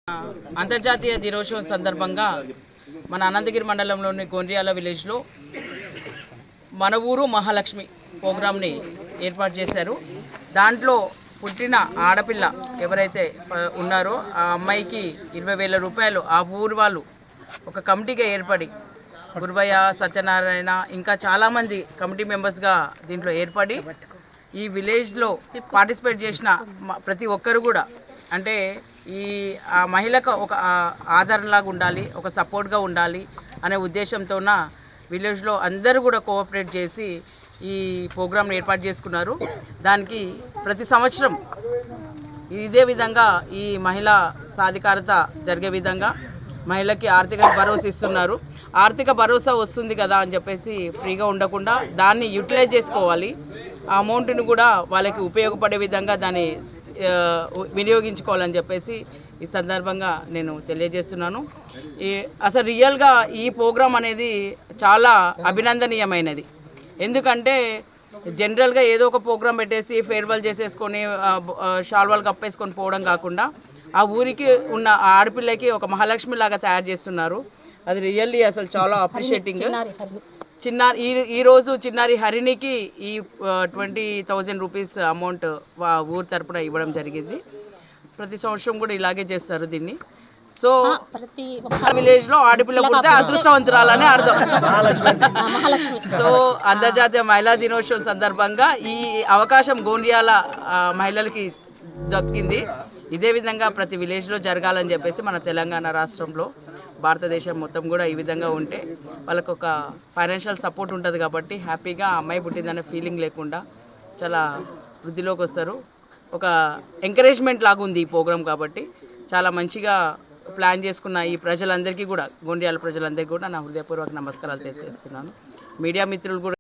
అంతర్జాతీయ దినోత్సవం సందర్భంగా మన అనంతగిరి మండలంలోని గొండ్రియాల విలేజ్లో మన ఊరు మహాలక్ష్మి ప్రోగ్రామ్ని ఏర్పాటు చేశారు. దాంట్లో పుట్టిన ఆడపిల్ల ఎవరైతే ఉన్నారో ఆ అమ్మాయికి 20,000 రూపాయలు ఆ ఊరు వాళ్ళు ఒక కమిటీగా ఏర్పడి గురువయ్య, సత్యనారాయణ ఇంకా చాలామంది కమిటీ మెంబర్స్గా దీంట్లో ఏర్పడి ఈ విలేజ్లో పార్టిసిపేట్ చేసిన ప్రతి ఒక్కరు కూడా అంటే ఆ మహిళకు ఒక ఆదరణలాగా ఉండాలి, ఒక సపోర్ట్గా ఉండాలి అనే ఉద్దేశంతోన విలేజ్లో అందరూ కూడా కోఆపరేట్ చేసి ఈ ప్రోగ్రామ్ని ఏర్పాటు చేసుకున్నారు. దానికి ప్రతి సంవత్సరం ఇదే విధంగా ఈ మహిళా సాధికారత జరిగే విధంగా మహిళకి ఆర్థిక భరోసా ఇస్తున్నారు. ఆర్థిక భరోసా వస్తుంది కదా అని చెప్పేసి ఫ్రీగా ఉండకుండా దాన్ని యూటిలైజ్ చేసుకోవాలి. ఆ అమౌంట్ని కూడా వాళ్ళకి ఉపయోగపడే విధంగా దాన్ని వినియోగించుకోవాలని చెప్పేసి ఈ సందర్భంగా నేను తెలియజేస్తున్నాను. అసలు రియల్గా ఈ ప్రోగ్రాం అనేది చాలా అభినందనీయమైనది. ఎందుకంటే జనరల్గా ఏదో ఒక ప్రోగ్రాం పెట్టేసి ఫేర్వెల్ చేసేసుకొని షాల్వాలు కప్పేసుకొని పోవడం కాకుండా ఆ ఊరికి ఉన్న ఆడపిల్లకి ఒక మహాలక్ష్మి లాగా తయారు చేస్తున్నారు. అది రియల్లీ అసలు చాలా అప్రిషియేటింగ్. ఈరోజు చిన్నారి హరిణికి ఈ 20,000 రూపీస్ అమౌంట్ ఊరు తరపున ఇవ్వడం జరిగింది. ప్రతి సంవత్సరం కూడా ఇలాగే చేస్తారు దీన్ని. సో విలేజ్లో ఆడపిల్ల పుడితే అదృష్టవంతురాలని అర్థం. సో అంతర్జాతీయ మహిళా దినోత్సవం సందర్భంగా ఈ అవకాశం గోండియాల మహిళలకి దక్కింది. ఇదే విధంగా ప్రతి విలేజ్లో జరగాలని చెప్పేసి మన తెలంగాణ రాష్ట్రంలో భారతదేశం మొత్తం కూడా ఈ విధంగా ఉంటే వాళ్ళకు ఒక ఫైనాన్షియల్ సపోర్ట్ ఉంటుంది కాబట్టి హ్యాపీగా అమ్మాయి పుట్టిందనే ఫీలింగ్ లేకుండా చాలా వృద్ధిలోకి వస్తారు. ఒక ఎంకరేజ్మెంట్ లాగా ఉంది ఈ ప్రోగ్రాం కాబట్టి చాలా మంచిగా ప్లాన్ చేసుకున్న ఈ ప్రజలందరికీ కూడా గొండ్రియాల ప్రజలందరికీ కూడా నా హృదయపూర్వక నమస్కారాలు తెలియజేస్తున్నాను. మీడియా మిత్రులు కూడా